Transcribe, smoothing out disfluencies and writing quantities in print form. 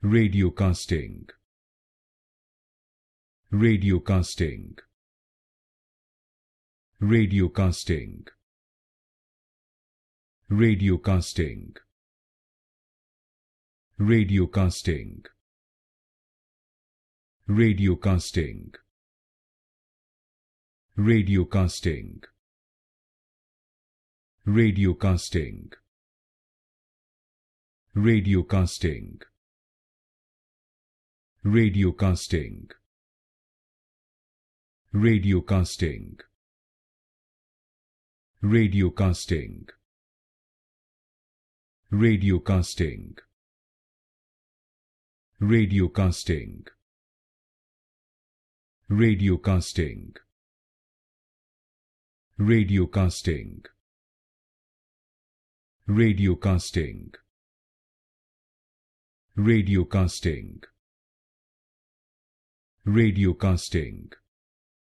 Radiocasting. Radiocasting. Radiocasting. Radiocasting. Radiocasting. Radiocasting. Radiocasting. Radiocasting. Radiocasting. Radiocasting. Radiocasting. Radiocasting. Radiocasting. Radiocasting. Radiocasting. Radiocasting. Radiocasting. Radiocasting. Radiocasting.